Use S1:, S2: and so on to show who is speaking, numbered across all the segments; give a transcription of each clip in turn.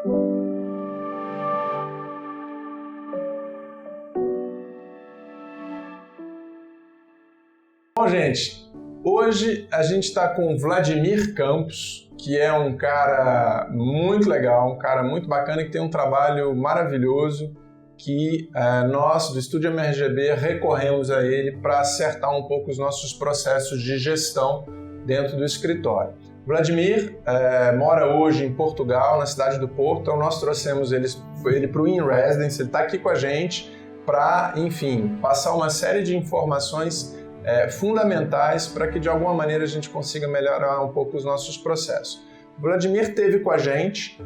S1: Bom, gente, hoje a gente está com o Vladimir Campos, que é um cara muito legal, um cara muito bacana que tem um trabalho maravilhoso que nós do Estúdio MRGB recorremos a ele para acertar um pouco os nossos processos de gestão dentro do escritório. O Vladimir mora hoje em Portugal, na cidade do Porto, então nós trouxemos ele para o InResidence, ele está aqui com a gente para, enfim, passar uma série de informações fundamentais para que de alguma maneira a gente consiga melhorar um pouco os nossos processos. O Vladimir esteve com a gente,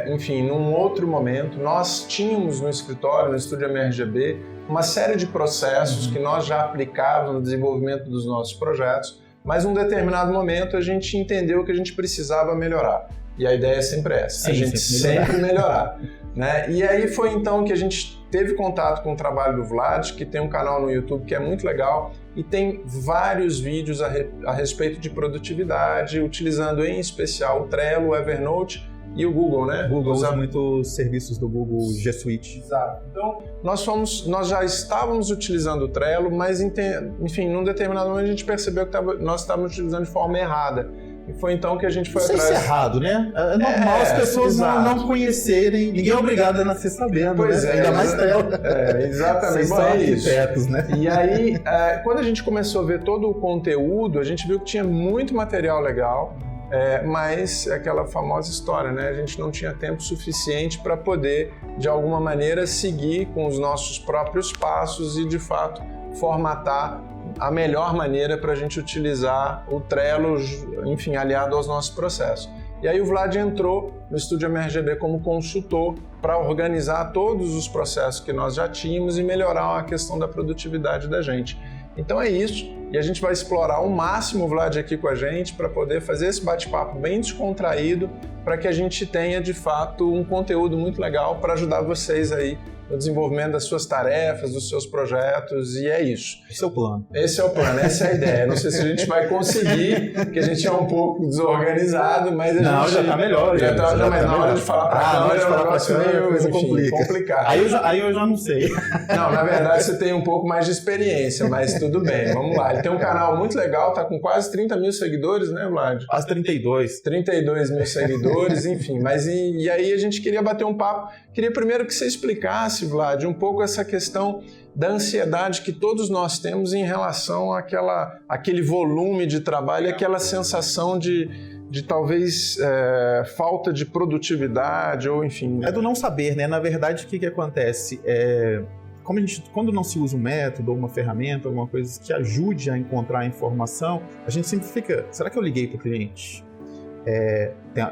S1: enfim, num outro momento. Nós tínhamos no escritório, no Estúdio MRGB, uma série de processos que nós já aplicávamos no desenvolvimento dos nossos projetos, mas num determinado momento a gente entendeu que a gente precisava melhorar. E a ideia é sempre essa,
S2: sim,
S1: a gente sempre melhorar. Né? E aí foi então que a gente teve contato com o trabalho do Vlad, que tem um canal no YouTube que é muito legal e tem vários vídeos a respeito de produtividade, utilizando em especial o Trello, o Evernote e o Google, né?
S2: O Google usa muito os serviços do Google G Suite.
S1: Exato. Então, nós já estávamos utilizando o Trello, mas, enfim, num determinado momento a gente percebeu que nós estávamos utilizando de forma errada. E foi então que a gente foi atrás...
S2: Não sei se é errado, né? É normal as pessoas não conhecerem, ninguém é obrigado a nascer sabendo,
S1: pois
S2: né? Ainda mais Trello.
S1: Exatamente.
S2: Vocês são arquitetos, né?
S1: E aí, quando a gente começou a ver todo o conteúdo, a gente viu que tinha muito material legal, mas é aquela famosa história, né? A gente não tinha tempo suficiente para poder, de alguma maneira, seguir com os nossos próprios passos e, de fato, formatar a melhor maneira para a gente utilizar o Trello, enfim, aliado aos nossos processos. E aí o Vlad entrou no Estúdio MRGB como consultor para organizar todos os processos que nós já tínhamos e melhorar a questão da produtividade da gente. Então é isso, e a gente vai explorar ao máximo o Vlad aqui com a gente para poder fazer esse bate-papo bem descontraído, para que a gente tenha, de fato, um conteúdo muito legal para ajudar vocês aí no desenvolvimento das suas tarefas, dos seus projetos, e é isso.
S2: Esse é o plano.
S1: Esse é o plano, essa é a ideia. Não sei se a gente vai conseguir, porque a gente é um pouco desorganizado, mas a gente...
S2: já está melhor.
S1: Mas na hora de falar para a câmera, o negócio é meio complicado.
S2: Aí eu já não sei.
S1: Não, na verdade você tem um pouco mais de experiência, mas tudo bem, vamos lá. Ele tem um canal muito legal, tá com quase 30 mil seguidores, né, Vlad?
S2: Quase 32.
S1: 32 mil seguidores, enfim. Mas e aí a gente queria bater um papo. Queria primeiro que você explicasse, Vlad, um pouco essa questão da ansiedade que todos nós temos em relação àquele volume de trabalho, aquela sensação de talvez falta de produtividade ou enfim...
S2: É do não saber, né? Na verdade, o que acontece? Quando não se usa um método ou uma ferramenta, alguma coisa que ajude a encontrar a informação, a gente sempre fica, será que eu liguei para o cliente?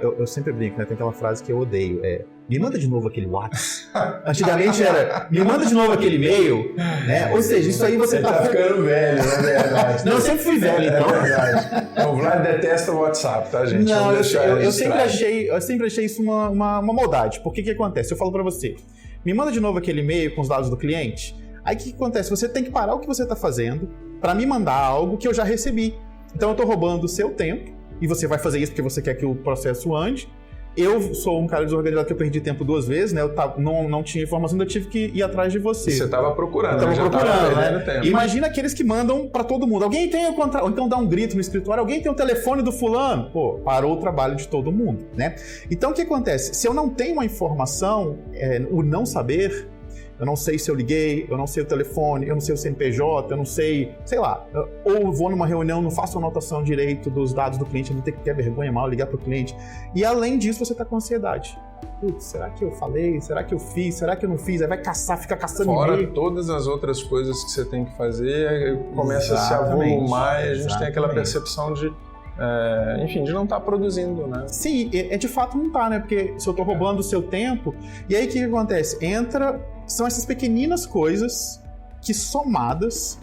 S2: Eu sempre brinco, né? Tem aquela frase que eu odeio, me manda de novo aquele WhatsApp. Antigamente era, me manda de novo aquele e-mail, né? Ou seja, isso aí você
S1: tá ficando velho, na verdade.
S2: Não, eu sempre fui velho, então.
S1: É verdade. O Vlad detesta o WhatsApp, tá, gente?
S2: Não, eu sempre achei isso uma maldade. Porque o que acontece? Eu falo pra você, me manda de novo aquele e-mail com os dados do cliente. Aí o que acontece? Você tem que parar o que você tá fazendo pra me mandar algo que eu já recebi. Então eu tô roubando o seu tempo, e você vai fazer isso porque você quer que o processo ande. Eu sou um cara desorganizado que eu perdi tempo 2 vezes, né? Eu não tinha informação, eu tive que ir atrás de você.
S1: Você estava procurando,
S2: né? Tempo. Imagina aqueles que mandam para todo mundo. Alguém tem o contrato, ou então dá um grito no escritório, alguém tem o telefone do fulano? Pô, parou o trabalho de todo mundo, né? Então o que acontece? Se eu não tenho uma informação, o não saber, eu não sei se eu liguei, eu não sei o telefone, eu não sei o CNPJ, eu não sei, sei lá. Ou vou numa reunião, não faço anotação direito dos dados do cliente, eu não tenho que ter vergonha mal, ligar pro cliente. E além disso, você tá com ansiedade. Putz, será que eu falei? Será que eu fiz? Será que eu não fiz? Aí vai caçar, fica caçando
S1: e-mail. Fora todas as outras coisas que você tem que fazer, começa a se avolumar e a gente tem aquela percepção de... enfim, de não estar produzindo, né?
S2: Sim, de fato não tá, né? Porque se eu tô roubando o seu tempo, e aí o que acontece? São essas pequeninas coisas que somadas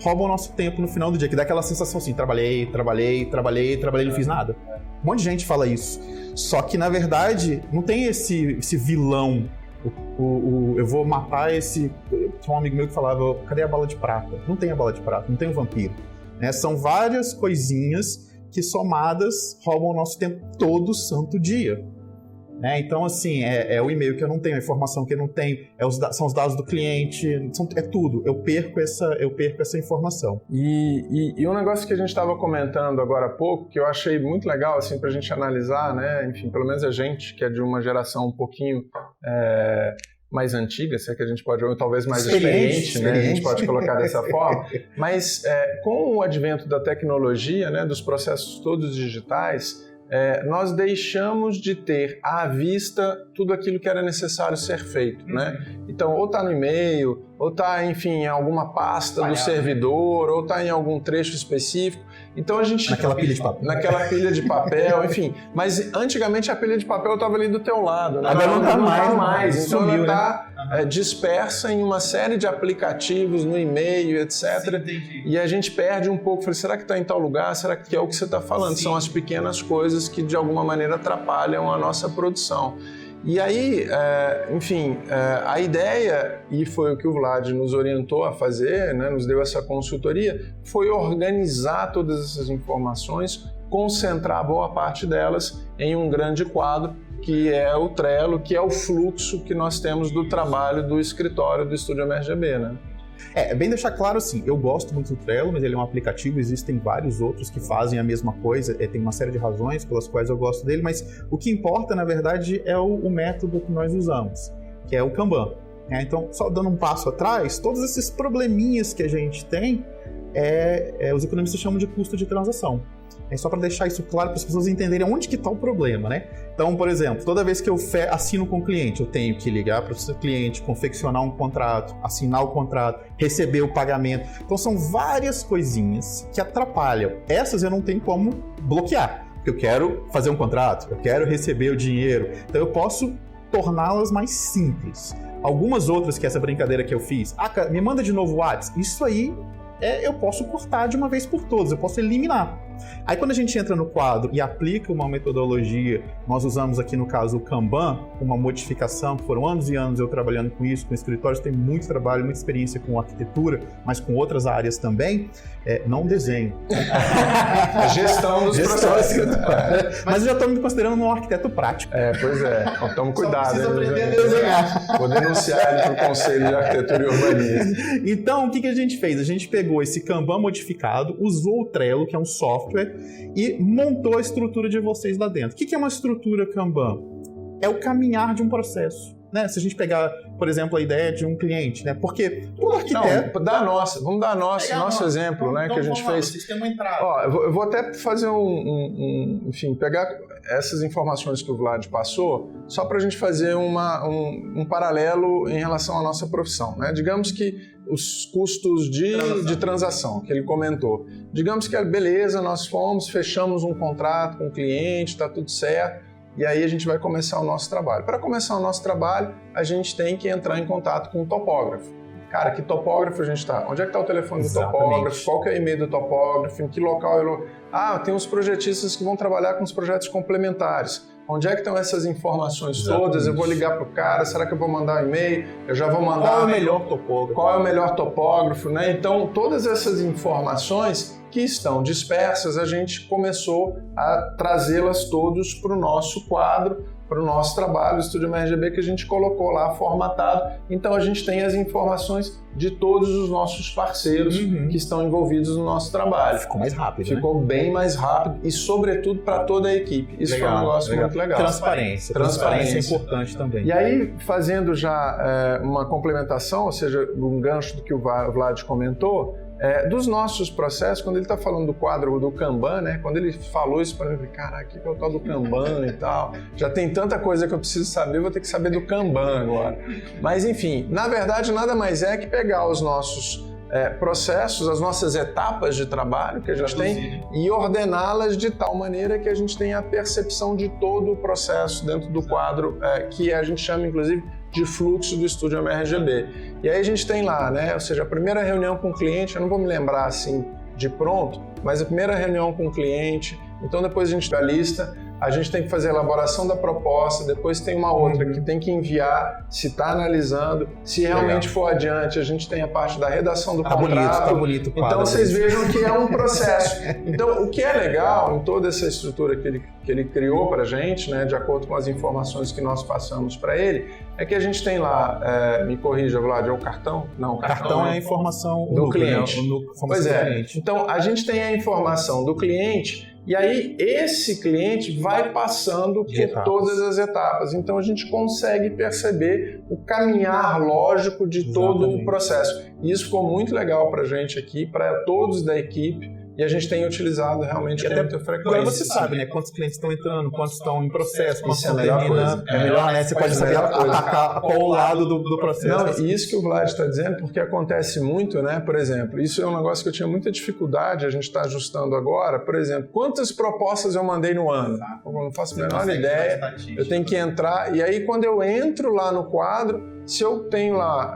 S2: roubam o nosso tempo no final do dia, que dá aquela sensação assim, trabalhei, não fiz nada. Um monte de gente fala isso. Só que, na verdade, não tem esse vilão, eu vou matar esse... Tinha um amigo meu que falava, cadê a bala de prata? Não tem a bala de prata, não tem o vampiro. Né? São várias coisinhas que somadas roubam o nosso tempo todo santo dia. né? Então, assim, é o e-mail que eu não tenho, a informação que eu não tenho, são os dados do cliente, é tudo. Eu perco essa informação.
S1: E um negócio que a gente estava comentando agora há pouco, que eu achei muito legal, assim, para a gente analisar, né? Enfim, pelo menos a gente, que é de uma geração um pouquinho mais antiga, se é que a gente pode, ou talvez mais experiente, né? A gente pode colocar dessa forma. Mas com o advento da tecnologia, né, dos processos todos digitais, nós deixamos de ter à vista tudo aquilo que era necessário ser feito, né? Então, ou está no e-mail, ou está, enfim, em alguma pasta do servidor, ou está em algum trecho específico. Então a gente...
S2: Naquela pilha de papel.
S1: Naquela pilha de papel, enfim. Mas antigamente a pilha de papel estava ali do teu lado, né?
S2: Agora não está mais.
S1: Então ela está dispersa em uma série de aplicativos, no e-mail, etc. Sim, e a gente perde um pouco. Falei, será que está em tal lugar? Será que é o que você está falando? Sim. São as pequenas coisas que de alguma maneira atrapalham a nossa produção. E aí, enfim, a ideia, e foi o que o Vlad nos orientou a fazer, né, nos deu essa consultoria, foi organizar todas essas informações, concentrar boa parte delas em um grande quadro, que é o Trello, que é o fluxo que nós temos do trabalho do escritório do Estúdio MRGB, né?
S2: É bem deixar claro assim, eu gosto muito do Trello, mas ele é um aplicativo, existem vários outros que fazem a mesma coisa, tem uma série de razões pelas quais eu gosto dele, mas o que importa, na verdade, é o método que nós usamos, que é o Kanban. Então, só dando um passo atrás, todos esses probleminhas que a gente tem, os economistas chamam de custo de transação. É só para deixar isso claro para as pessoas entenderem onde que está o problema, né? Então, por exemplo, toda vez que eu assino com o cliente, eu tenho que ligar para o cliente, confeccionar um contrato, assinar o contrato, receber o pagamento. Então, são várias coisinhas que atrapalham. Essas eu não tenho como bloquear, porque eu quero fazer um contrato, eu quero receber o dinheiro. Então, eu posso torná-las mais simples. Algumas outras, que essa brincadeira que eu fiz, me manda de novo o WhatsApp, isso aí eu posso cortar de uma vez por todas, eu posso eliminar. Aí quando a gente entra no quadro e aplica uma metodologia, nós usamos aqui no caso o Kanban, uma modificação, que foram anos e anos eu trabalhando com isso, com escritórios, tem muito trabalho, muita experiência com arquitetura, mas com outras áreas também, não desenho.
S1: A gestão dos processos.
S2: Mas eu já estou me considerando um arquiteto prático.
S1: Pois é, então tome cuidado.
S2: Só preciso aprender a desenhar.
S1: Vou denunciar ele para o Conselho de Arquitetura e Urbanismo.
S2: Então, o que a gente fez? A gente pegou esse Kanban modificado, usou o Trello, que é um software, e montou a estrutura de vocês lá dentro. O que é uma estrutura Kanban? É o caminhar de um processo. Né? Se a gente pegar, por exemplo, a ideia de um cliente, né? Porque todo arquiteto...
S1: Vamos dar nosso exemplo, né? Que a gente fez. Eu vou até fazer enfim, pegar essas informações que o Vlad passou, só para a gente fazer um paralelo em relação à nossa profissão, né? Digamos que os custos de transação que ele comentou. Digamos que, beleza, nós fechamos um contrato com o cliente, está tudo certo, e aí a gente vai começar o nosso trabalho. Para começar o nosso trabalho, a gente tem que entrar em contato com o topógrafo. Cara, que topógrafo a gente está? Onde é que está o telefone do topógrafo? Qual que é o e-mail do topógrafo? Em que local? Tem uns projetistas que vão trabalhar com os projetos complementares. Onde é que estão essas informações todas? Eu vou ligar para o cara, será que eu vou mandar um e-mail? Eu já vou mandar...
S2: Qual é o melhor topógrafo?
S1: Qual é o melhor topógrafo, né? Então, todas essas informações que estão dispersas, a gente começou a trazê-las todos para o nosso quadro, para o nosso trabalho, o Estúdio MRGB, que a gente colocou lá formatado. Então a gente tem as informações de todos os nossos parceiros que estão envolvidos no nosso trabalho.
S2: Ficou mais rápido,
S1: Ficou bem mais rápido e, sobretudo, para toda a equipe. Isso foi um negócio muito legal.
S2: Transparência é importante também.
S1: E aí, fazendo já uma complementação, ou seja, um gancho do que o Vlad comentou, dos nossos processos, quando ele está falando do quadro do Kanban, né? Quando ele falou isso para mim, eu falei, caraca, o que é o tal do Kanban e tal? Já tem tanta coisa que eu preciso saber, vou ter que saber do Kanban agora. Mas, enfim, na verdade, nada mais é que pegar os nossos processos, as nossas etapas de trabalho que a gente tem e ordená-las de tal maneira que a gente tenha a percepção de todo o processo dentro do quadro que a gente chama, inclusive, de fluxo do Estúdio MRGB. E aí a gente tem lá, né? Ou seja, a primeira reunião com o cliente, eu não vou me lembrar assim de pronto, mas a primeira reunião com o cliente, então depois a gente dá a lista, a gente tem que fazer a elaboração da proposta, depois tem uma outra que tem que enviar, se está analisando, se realmente for adiante, a gente tem a parte da redação do contrato.
S2: Tá bonito,
S1: então vocês vejam que é um processo. Então o que é legal em toda essa estrutura que ele criou para a gente, né, de acordo com as informações que nós passamos para ele, é que a gente tem lá, me corrija, Vlad, é o cartão? Não, o
S2: cartão é a informação
S1: do cliente.
S2: Pois é,
S1: então a gente tem a informação do cliente e aí esse cliente vai passando por todas as etapas. Então a gente consegue perceber o caminhar lógico de todo o processo. E isso ficou muito legal para a gente aqui, para todos da equipe. E a gente tem utilizado realmente com muita frequência.
S2: Agora você sabe, né? Quantos clientes estão entrando, quantos estão em processo, quantos
S1: estão terminando.
S2: É melhor, né? Você pode saber atacar qual o lado do processo.
S1: Não, e isso que o Vlad está dizendo, porque acontece muito, né? Por exemplo, isso é um negócio que eu tinha muita dificuldade, a gente está ajustando agora. Por exemplo, quantas propostas eu mandei no ano? Eu não faço a menor ideia. Eu tenho que entrar, e aí quando eu entro lá no quadro, se eu tenho lá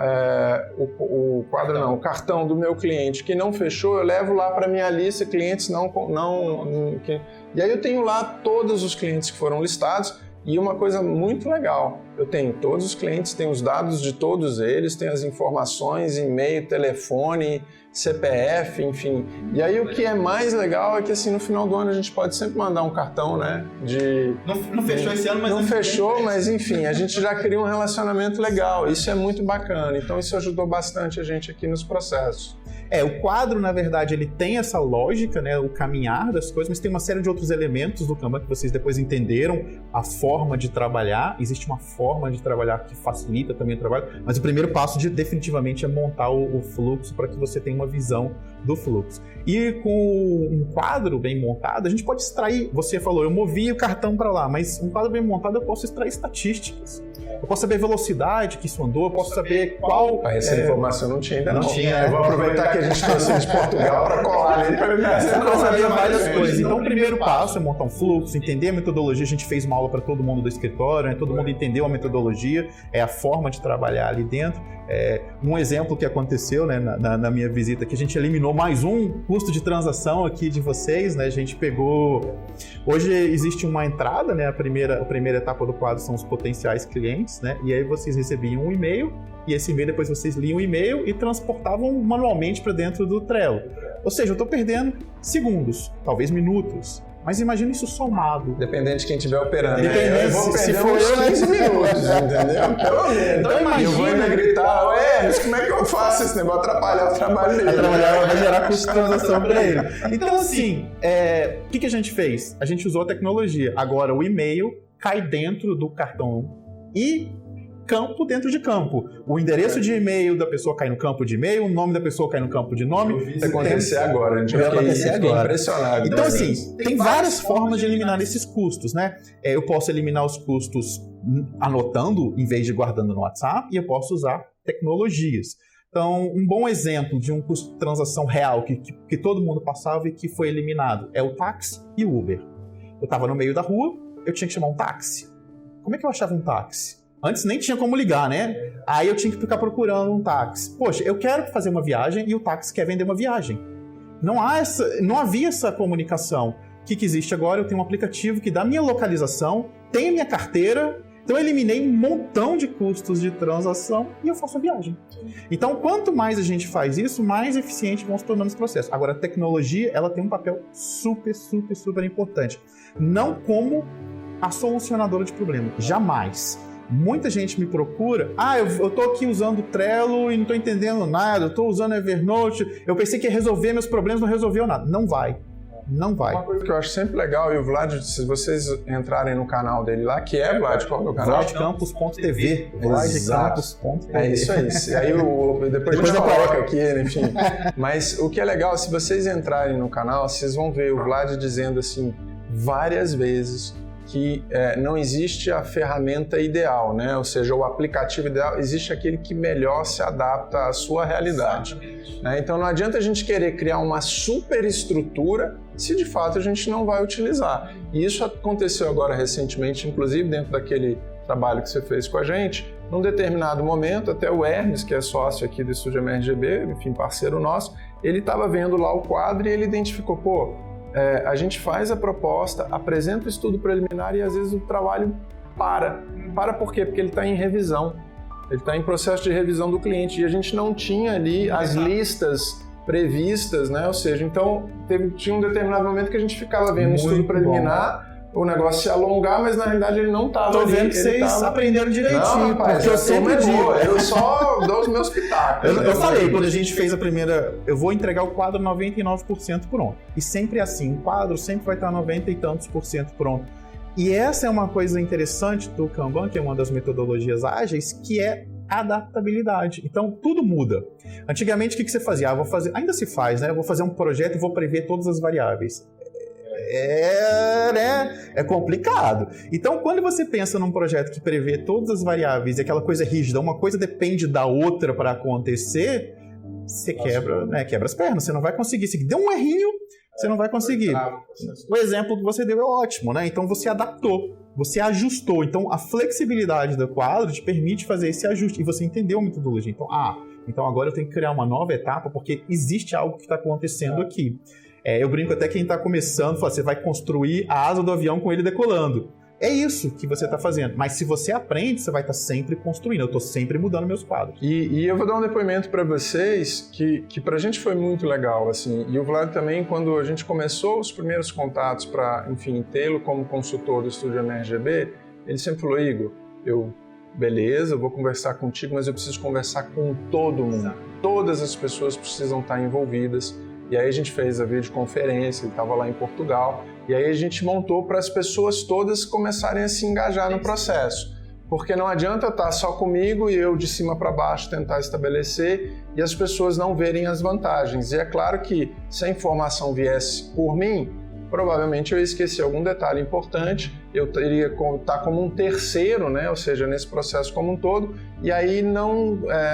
S1: o cartão do meu cliente que não fechou, eu levo lá para minha lista clientes e aí eu tenho lá todos os clientes que foram listados. E uma coisa muito legal, eu tenho todos os clientes, tenho os dados de todos eles, tenho as informações, e-mail, telefone, CPF, enfim. E aí o que é mais legal é que assim, no final do ano a gente pode sempre mandar um cartão, né?
S2: Não fechou esse ano, mas...
S1: Não fechou, mas enfim, a gente já cria um relacionamento legal. Isso é muito bacana. Então isso ajudou bastante a gente aqui nos processos.
S2: O quadro, na verdade, ele tem essa lógica, né, o caminhar das coisas, mas tem uma série de outros elementos do Kanban que vocês depois entenderam a forma de trabalhar. Existe uma forma de trabalhar que facilita também o trabalho, mas o primeiro passo definitivamente é montar o fluxo para que você tenha uma visão do fluxo. E com um quadro bem montado, a gente pode extrair, você falou, eu movi o cartão para lá, mas um quadro bem montado eu posso extrair estatísticas. Eu posso saber a velocidade que isso andou, eu posso saber qual...
S1: Essa informação não tinha ainda não.
S2: Tinha.
S1: Eu vou aproveitar que a gente trouxe de Portugal para colar ali para me
S2: saber várias coisas. Então o primeiro passo é montar um fluxo, entender a metodologia. A gente fez uma aula para todo mundo do escritório, né? Todo mundo entendeu a metodologia, a forma de trabalhar ali dentro. Um exemplo que aconteceu, né, na minha visita, que a gente eliminou mais um custo de transação aqui de vocês, né? A gente pegou... Hoje existe uma entrada, né? A primeira etapa do quadro são os potenciais clientes, né? E aí vocês recebiam um e-mail, e esse e-mail depois vocês liam o e-mail e transportavam manualmente para dentro do Trello. Ou seja, eu estou perdendo segundos, talvez minutos. Mas imagina isso somado.
S1: Dependendo de quem estiver operando.
S2: Dependendo,
S1: eu vou perder
S2: se for
S1: uns 15 minutos, entendeu? Pelo menos. Então imagina. Eu vou ainda gritar, mas como é que eu faço esse negócio? Atrapalhar o trabalho dele.
S2: Vai gerar custo de transação para ele. Então assim, o que a gente fez? A gente usou a tecnologia. Agora o e-mail cai dentro do cartão e campo dentro de campo. O endereço de e-mail da pessoa cai no campo de e-mail, o nome da pessoa cai no campo de nome.
S1: Eu vi isso acontecer agora.
S2: Vai acontecer agora.
S1: Impressionado.
S2: Então, assim, tem várias formas de eliminar esses custos, né? Eu posso eliminar os custos anotando, em vez de guardando no WhatsApp, e eu posso usar tecnologias. Então, um bom exemplo de um custo de transação real que todo mundo passava e que foi eliminado é o táxi e o Uber. Eu estava no meio da rua, eu tinha que chamar um táxi. Como é que eu achava um táxi? Antes nem tinha como ligar, né? Aí eu tinha que ficar procurando um táxi. Poxa, eu quero fazer uma viagem e o táxi quer vender uma viagem. Não havia essa comunicação. O que existe agora? Eu tenho um aplicativo que dá minha localização, tem a minha carteira, então eu eliminei um montão de custos de transação e eu faço a viagem. Então, quanto mais a gente faz isso, mais eficiente vão se tornando os processos. Agora, a tecnologia, ela tem um papel super, super, super importante. Não como a solucionadora de problema. Jamais. Muita gente me procura, eu tô aqui usando o Trello e não tô entendendo nada, eu tô usando Evernote, eu pensei que ia resolver meus problemas, não resolveu nada. Não vai. Não vai.
S1: Uma coisa que eu acho sempre legal, e o Vlad, se vocês entrarem no canal dele lá, que é, Vlad, qual é o canal?
S2: VladCampos.tv. VladCampos.tv.
S1: É isso aí. Aí depois a gente coloca aqui, enfim. Mas o que é legal, se vocês entrarem no canal, vocês vão ver o Vlad dizendo assim, várias vezes, que não existe a ferramenta ideal, né? Ou seja, o aplicativo ideal, existe aquele que melhor se adapta à sua realidade. Né? Então não adianta a gente querer criar uma super estrutura se de fato a gente não vai utilizar. E isso aconteceu agora recentemente, inclusive dentro daquele trabalho que você fez com a gente. Num determinado momento, até o Hermes, que é sócio aqui do Estúdio MRGB, enfim, parceiro nosso, ele estava vendo lá o quadro e ele identificou, a gente faz a proposta, apresenta o estudo preliminar e às vezes o trabalho para. Para por quê? Porque ele está em revisão. Ele está em processo de revisão do cliente e a gente não tinha ali as listas previstas, né? Ou seja, então tinha um determinado momento que a gente ficava vendo o estudo preliminar, o negócio se alongar, mas na realidade ele não estava ali.
S2: Tô vendo que vocês aprenderam direitinho.
S1: Não, rapaz,
S2: porque eu sempre digo.
S1: Eu só dou os meus pitacos.
S2: Eu falei, quando a gente fez a primeira, eu vou entregar o quadro 99% pronto. E sempre é assim, o quadro sempre vai estar 90 e tantos % pronto. E essa é uma coisa interessante do Kanban, que é uma das metodologias ágeis, que é adaptabilidade. Então, tudo muda. Antigamente, o que você fazia? Vou fazer, ainda se faz, né? Eu vou fazer um projeto e vou prever todas as variáveis. É complicado. Então, quando você pensa num projeto que prevê todas as variáveis e aquela coisa rígida, uma coisa depende da outra para acontecer, você quebra as pernas, você não vai conseguir. Se deu um errinho, você não vai conseguir. O exemplo que você deu é ótimo, né? Então você adaptou, você ajustou. Então a flexibilidade do quadro te permite fazer esse ajuste e você entendeu a metodologia. Então agora eu tenho que criar uma nova etapa porque existe algo que está acontecendo aqui. Eu brinco até quem está começando, fala, você vai construir a asa do avião com ele decolando. É isso que você está fazendo. Mas se você aprende, você vai estar sempre construindo. Eu estou sempre mudando meus quadros.
S1: E eu vou dar um depoimento para vocês que para a gente foi muito legal. Assim, e o Vlad também, quando a gente começou os primeiros contatos para, enfim, tê-lo como consultor do Estúdio MRGB, ele sempre falou, Igor, beleza, eu vou conversar contigo, mas eu preciso conversar com todo mundo. Todas as pessoas precisam estar envolvidas. E aí a gente fez a videoconferência, ele estava lá em Portugal, e aí a gente montou para as pessoas todas começarem a se engajar no processo. Porque não adianta estar só comigo e eu de cima para baixo tentar estabelecer e as pessoas não verem as vantagens. E é claro que se a informação viesse por mim, provavelmente eu ia esquecer algum detalhe importante, eu teria que estar como um terceiro, né? Ou seja, nesse processo como um todo, e aí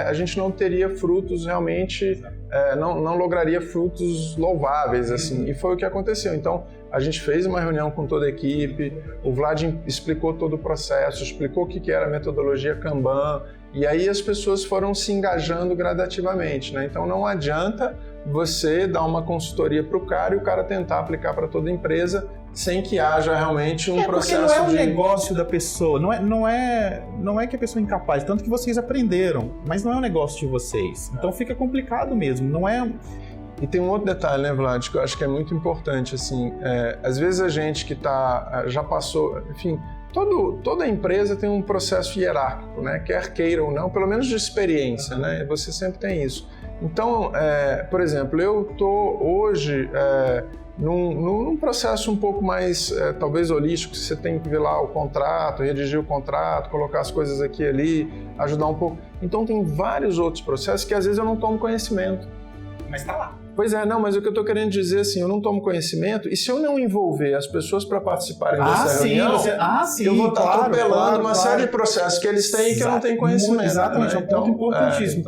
S1: a gente não teria frutos realmente, não lograria frutos louváveis, assim, e foi o que aconteceu. Então, a gente fez uma reunião com toda a equipe, o Vlad explicou todo o processo, explicou o que era a metodologia Kanban, e aí as pessoas foram se engajando gradativamente, né? Então não adianta você dar uma consultoria para o cara e o cara tentar aplicar para toda a empresa sem que haja realmente um processo
S2: porque não é um negócio da pessoa, não é que a pessoa é incapaz, tanto que vocês aprenderam, mas não é um negócio de vocês. Então fica complicado mesmo, não é...
S1: E tem um outro detalhe, né, Vlad, que eu acho que é muito importante, assim, às vezes a gente que já passou, enfim, toda empresa tem um processo hierárquico, né, quer queira ou não, pelo menos de experiência, né, você sempre tem isso. Então, por exemplo, eu estou hoje num processo um pouco mais, talvez holístico, você tem que ver lá o contrato, redigir o contrato, colocar as coisas aqui e ali, ajudar um pouco. Então tem vários outros processos que às vezes eu não tomo conhecimento.
S2: Mas está lá.
S1: Pois é, não, mas o que eu estou querendo dizer assim, eu não tomo conhecimento e se eu não envolver as pessoas para participarem dessa reunião, eu vou estar atropelando uma série de processos que eles têm e que eu não tenho conhecimento.
S2: Exatamente, né? É um ponto importantíssimo.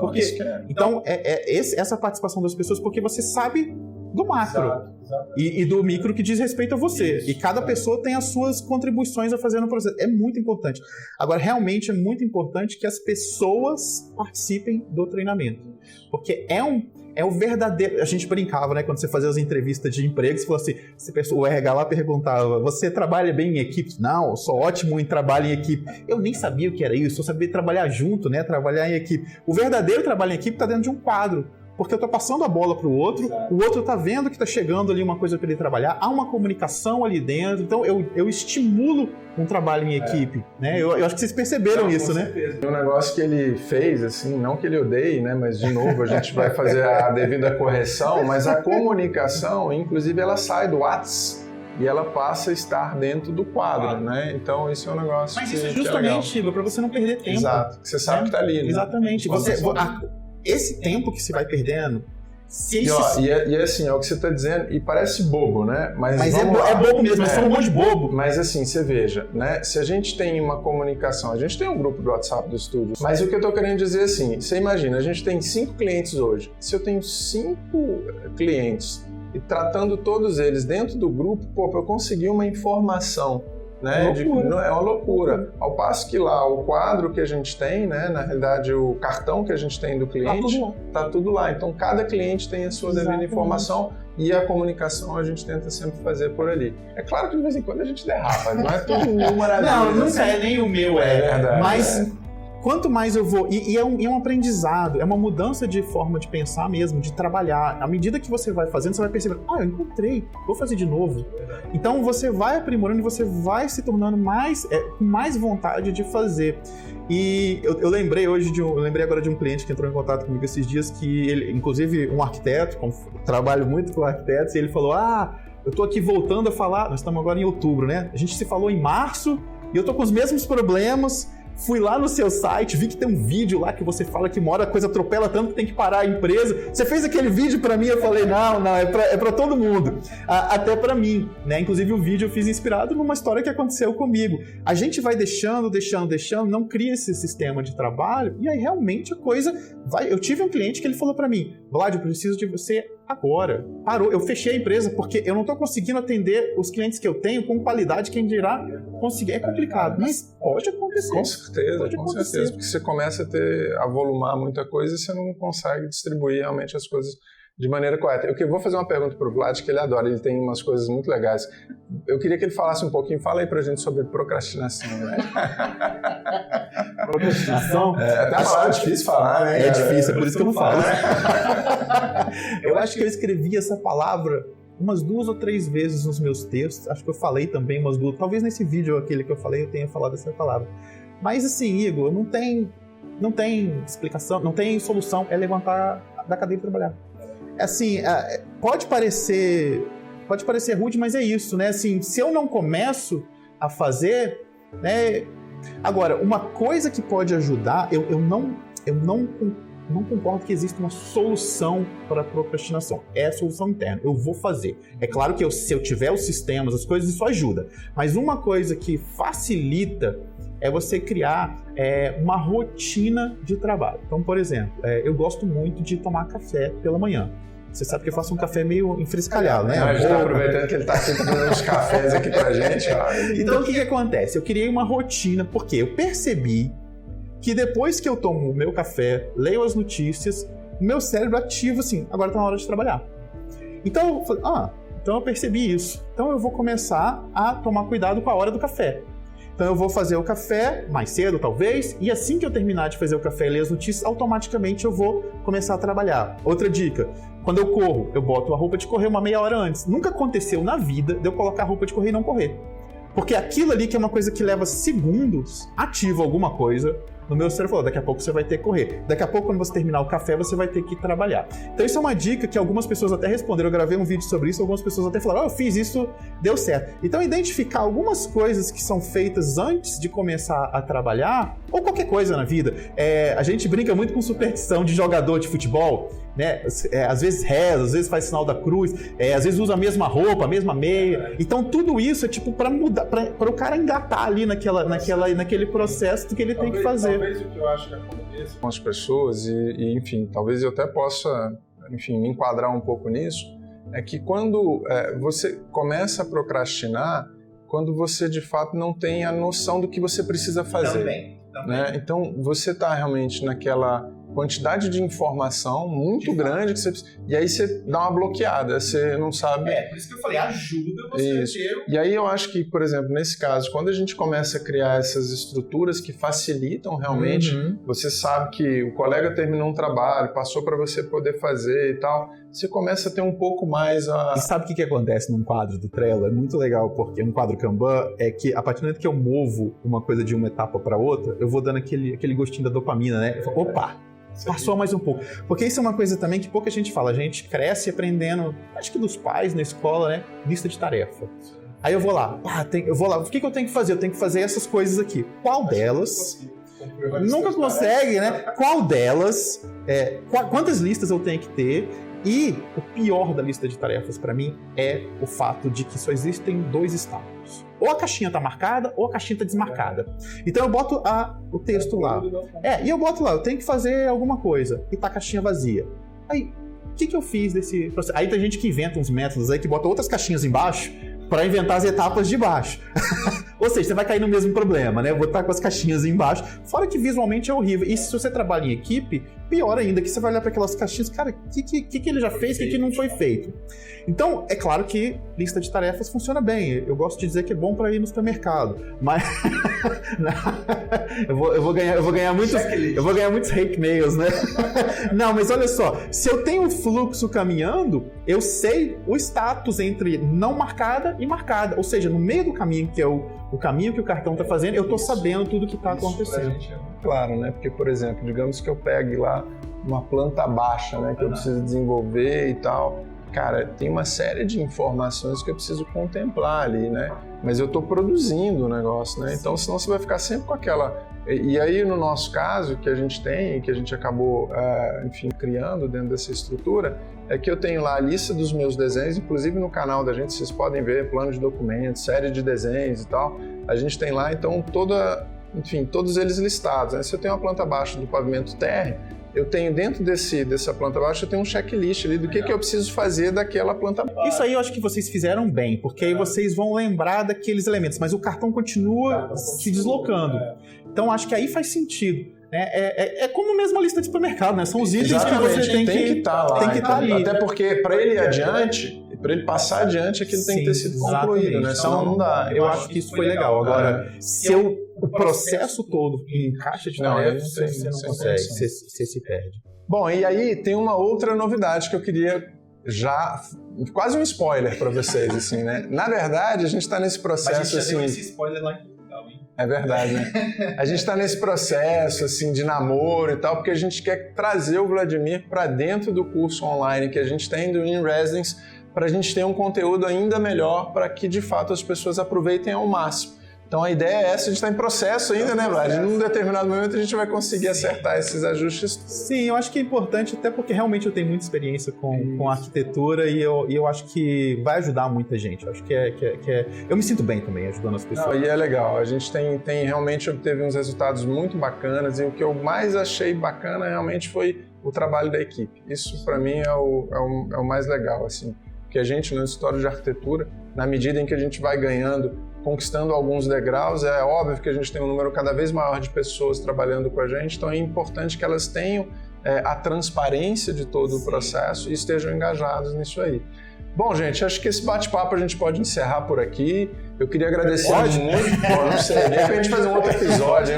S2: Essa participação das pessoas, porque você sabe do macro e do micro que diz respeito a você. Isso, e cada pessoa tem as suas contribuições a fazer no processo. É muito importante. Agora, realmente é muito importante que as pessoas participem do treinamento. Porque é o verdadeiro... A gente brincava, né? Quando você fazia as entrevistas de emprego, você falou assim, o RH lá perguntava, você trabalha bem em equipe? Não, eu sou ótimo em trabalho em equipe. Eu nem sabia o que era isso, eu sabia trabalhar junto, né? Trabalhar em equipe. O verdadeiro trabalho em equipe está dentro de um quadro. Porque eu estou passando a bola para o outro está vendo que está chegando ali uma coisa para ele trabalhar, há uma comunicação ali dentro, então eu estimulo um trabalho em equipe, né? Eu acho que vocês perceberam isso, né?
S1: Um negócio que ele fez, assim, não que ele odeie, né? Mas, de novo, a gente vai fazer a devida correção, mas a comunicação, inclusive, ela sai do WhatsApp e ela passa a estar dentro do quadro, né? Então, isso é um negócio
S2: Mas isso é justamente, Igor, para você não perder tempo.
S1: Exato, você sabe que está ali, né?
S2: Exatamente. Esse tempo que você vai perdendo...
S1: E assim, é o que você está dizendo, e parece bobo, né? Mas
S2: é bobo mesmo, é um monte de bobo.
S1: Mas assim, você veja, né? Se a gente tem uma comunicação, a gente tem um grupo do WhatsApp do estúdio, mas o que eu estou querendo dizer assim, você imagina, a gente tem 5 clientes hoje. Se eu tenho 5 clientes e tratando todos eles dentro do grupo, para eu conseguir uma informação, né? É uma loucura. Ao passo que lá o quadro que a gente tem, né? Na realidade o cartão que a gente tem do cliente, tá tudo lá. Então cada cliente tem a sua devida informação e a comunicação a gente tenta sempre fazer por ali. É claro que de vez em quando a gente derrapa, não é tudo mil maravilhas.
S2: Não, nunca é, nem o meu
S1: é verdade.
S2: Mas quanto mais eu vou... E é um aprendizado, é uma mudança de forma de pensar mesmo, de trabalhar. À medida que você vai fazendo, você vai percebendo, eu encontrei, vou fazer de novo. Então você vai aprimorando e você vai se tornando com mais vontade de fazer. E eu lembrei agora de um cliente que entrou em contato comigo esses dias, que ele, inclusive um arquiteto, trabalho muito com arquitetos, e ele falou, eu tô aqui voltando a falar, nós estamos agora em outubro, né? A gente se falou em março e eu tô com os mesmos problemas. Fui lá no seu site, vi que tem um vídeo lá que você fala que uma hora a coisa atropela tanto que tem que parar a empresa. Você fez aquele vídeo pra mim, eu falei, não, é pra todo mundo. Até pra mim, né? Inclusive o vídeo eu fiz inspirado numa história que aconteceu comigo. A gente vai deixando, não cria esse sistema de trabalho e aí realmente a coisa vai... Eu tive um cliente que ele falou pra mim, Vlad, eu preciso de você agora. Parou, eu fechei a empresa porque eu não tô conseguindo atender os clientes que eu tenho com qualidade, quem dirá conseguir. É complicado, mas pode acontecer.
S1: Com certeza, porque você começa a volumar muita coisa e você não consegue distribuir realmente as coisas de maneira correta. Eu vou fazer uma pergunta para o Vlad, que ele adora, ele tem umas coisas muito legais. Eu queria que ele falasse um pouquinho, fala aí pra gente sobre procrastinação, né?
S2: Procrastinação?
S1: Até a palavra é difícil falar, né?
S2: É difícil, é por isso que eu não falo. Eu acho que eu escrevi essa palavra umas 2 ou 3 vezes nos meus textos, acho que eu falei também umas 2, talvez nesse vídeo aquele que eu falei eu tenha falado essa palavra. Mas assim, Igor, não tem explicação, não tem solução, é levantar da cadeira e trabalhar. Assim, pode parecer rude, mas é isso, né? Assim, se eu não começo a fazer, né? Agora, uma coisa que pode ajudar, eu não concordo que exista uma solução para a procrastinação. É a solução interna. Eu vou fazer. É claro que se eu tiver os sistemas, as coisas, isso ajuda. Mas uma coisa que facilita é você criar uma rotina de trabalho. Então, por exemplo, eu gosto muito de tomar café pela manhã. Você sabe que eu faço um café meio enfrescalhado, né?
S1: A gente tá aproveitando que ele tá aqui dando uns cafés aqui pra gente. Ó.
S2: Então, o que acontece? Eu criei uma rotina, porque eu percebi que depois que eu tomo o meu café, leio as notícias, o meu cérebro ativa assim, agora tá na hora de trabalhar. Então, eu falei, então eu percebi isso. Então eu vou começar a tomar cuidado com a hora do café. Então eu vou fazer o café mais cedo, talvez, e assim que eu terminar de fazer o café e ler as notícias, automaticamente eu vou começar a trabalhar. Outra dica, quando eu corro, eu boto a roupa de correr uma meia hora antes. Nunca aconteceu na vida de eu colocar a roupa de correr e não correr. Porque aquilo ali que é uma coisa que leva segundos, ativa alguma coisa, no meu cérebro falou, daqui a pouco você vai ter que correr. Daqui a pouco, quando você terminar o café, você vai ter que trabalhar. Então isso é uma dica que algumas pessoas até responderam. Eu gravei um vídeo sobre isso, algumas pessoas até falaram, eu fiz isso, deu certo. Então identificar algumas coisas que são feitas antes de começar a trabalhar, ou qualquer coisa na vida. A gente brinca muito com superstição de jogador de futebol, né? Às vezes reza, às vezes faz sinal da cruz, às vezes usa a mesma roupa, a mesma meia. Então tudo isso é tipo para mudar, para o cara engatar ali naquele processo do que ele tem que fazer.
S1: Talvez o que eu acho que acontece com as pessoas, e enfim, talvez eu até possa, enfim, me enquadrar um pouco nisso, é que quando você começa a procrastinar, quando você de fato não tem a noção do que você precisa fazer. Também. Né? Então você está realmente naquela quantidade de informação muito grande que você precisa, e aí você dá uma bloqueada, você não sabe...
S2: por isso que eu falei, ajuda você a ter...
S1: E aí eu acho que, por exemplo, nesse caso, quando a gente começa a criar essas estruturas que facilitam realmente, você sabe que o colega terminou um trabalho, passou para você poder fazer e tal, você começa a ter um pouco mais a...
S2: E sabe o que acontece num quadro do Trello? É muito legal, porque um quadro Kanban é que a partir do momento que eu movo uma coisa de uma etapa para outra, eu vou dando aquele gostinho da dopamina, né? Opa! Passou mais um pouco. Porque isso é uma coisa também que pouca gente fala. A gente cresce aprendendo, acho que dos pais na escola, né? Lista de tarefa. Aí eu vou lá. O que eu tenho que fazer? Eu tenho que fazer essas coisas aqui. Qual delas? Nunca consegue, né? Qual delas? Quantas listas eu tenho que ter? E o pior da lista de tarefas para mim é o fato de que só existem 2 estados. Ou a caixinha tá marcada ou a caixinha tá desmarcada. Então eu boto o texto lá. E eu boto lá, eu tenho que fazer alguma coisa. E tá a caixinha vazia. Aí, o que eu fiz desse processo? Aí tem gente que inventa uns métodos aí que bota outras caixinhas embaixo para inventar as etapas de baixo. Ou seja, você vai cair no mesmo problema, né? Botar com as caixinhas embaixo. Fora que visualmente é horrível. E se você trabalha em equipe, pior ainda, que você vai olhar para aquelas caixinhas, cara, o que ele já fez, o que não foi feito? Então, é claro que lista de tarefas funciona bem. Eu gosto de dizer que é bom para ir no supermercado, mas eu vou ganhar muitos hate mails, né? Não, mas olha só, se eu tenho um fluxo caminhando, eu sei o status entre não marcada e marcada, ou seja, no meio do caminho, que é o caminho que o cartão está fazendo, eu estou sabendo tudo que está acontecendo.
S1: Claro, né? Porque, por exemplo, digamos que eu pegue lá uma planta baixa, né, que eu preciso desenvolver e tal. Cara, tem uma série de informações que eu preciso contemplar ali, né? Mas eu estou produzindo o negócio, né? Então, senão você vai ficar sempre com aquela... E aí, no nosso caso, que a gente tem, que a gente acabou, enfim, criando dentro dessa estrutura, é que eu tenho lá a lista dos meus desenhos, inclusive no canal da gente, vocês podem ver plano de documentos, série de desenhos e tal. A gente tem lá, então, todos eles listados, né? Se eu tenho uma planta baixa do pavimento térreo, eu tenho dentro dessa planta baixa, eu tenho um checklist ali do que eu preciso fazer daquela planta baixa.
S2: Isso aí eu acho que vocês fizeram bem, porque aí vocês vão lembrar daqueles elementos, mas o cartão continua se deslocando. Então acho que aí faz sentido. É como mesmo a lista de supermercado, né? São os itens que você tem que estar lá. Tem que estar ali.
S1: Até porque para ele ir adiante, para ele passar adiante, aquilo tem que ter sido concluído, né? Senão não dá.
S2: Eu acho que isso foi legal. Agora, se o processo todo em caixa de tarefas, você não consegue, você se perde.
S1: Bom, e aí tem uma outra novidade que eu queria já... Quase um spoiler para vocês, assim, né? Na verdade, a gente está nesse processo...
S3: Mas a gente já
S1: assim,
S3: deu esse spoiler lá em Portugal, hein?
S1: É verdade, né? A gente está nesse processo assim, de namoro e tal, porque a gente quer trazer o Vladimir para dentro do curso online que a gente tem do InResidence, para a gente ter um conteúdo ainda melhor para que, de fato, as pessoas aproveitem ao máximo. Então, a ideia é essa, a gente está em processo ainda, né, Vlad? Num determinado momento a gente vai conseguir acertar esses ajustes.
S2: Sim, eu acho que é importante, até porque realmente eu tenho muita experiência com arquitetura e eu acho que vai ajudar muita gente. Eu acho que eu me sinto bem também ajudando as pessoas.
S1: Não, e é legal, a gente tem realmente obteve uns resultados muito bacanas e o que eu mais achei bacana realmente foi o trabalho da equipe. Isso, para mim, é o mais legal, assim. Porque a gente, no escritório de arquitetura, na medida em que a gente vai conquistando alguns degraus, é óbvio que a gente tem um número cada vez maior de pessoas trabalhando com a gente, então é importante que elas tenham a transparência de todo o processo e estejam engajadas nisso aí. Bom, gente, acho que esse bate-papo a gente pode encerrar por aqui. Eu queria agradecer muito. Bom, não sei, de repente fazer um outro episódio.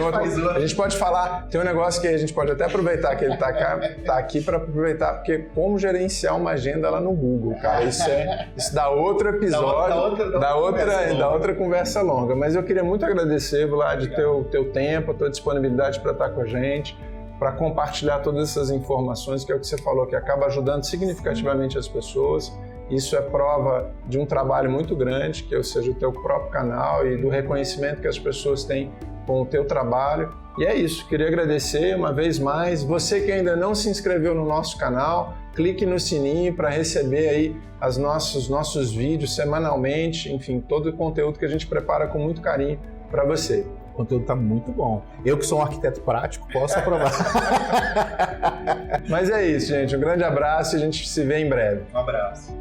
S1: A gente pode falar, tem um negócio que a gente pode até aproveitar que ele tá aqui para aproveitar, porque como gerenciar uma agenda lá no Google, cara. Isso dá outro episódio, dá outra conversa longa. Mas eu queria muito agradecer, Vlad, teu tempo, a tua disponibilidade para estar com a gente, para compartilhar todas essas informações, que é o que você falou, que acaba ajudando significativamente as pessoas. Isso é prova de um trabalho muito grande, que seja o teu próprio canal e do reconhecimento que as pessoas têm com o teu trabalho. E é isso, queria agradecer uma vez mais. Você que ainda não se inscreveu no nosso canal, clique no sininho para receber aí os nossos vídeos semanalmente, enfim, todo o conteúdo que a gente prepara com muito carinho para você.
S2: O conteúdo está muito bom. Eu que sou um arquiteto prático, posso aprovar.
S1: Mas é isso, gente. Um grande abraço e a gente se vê em breve.
S3: Um abraço.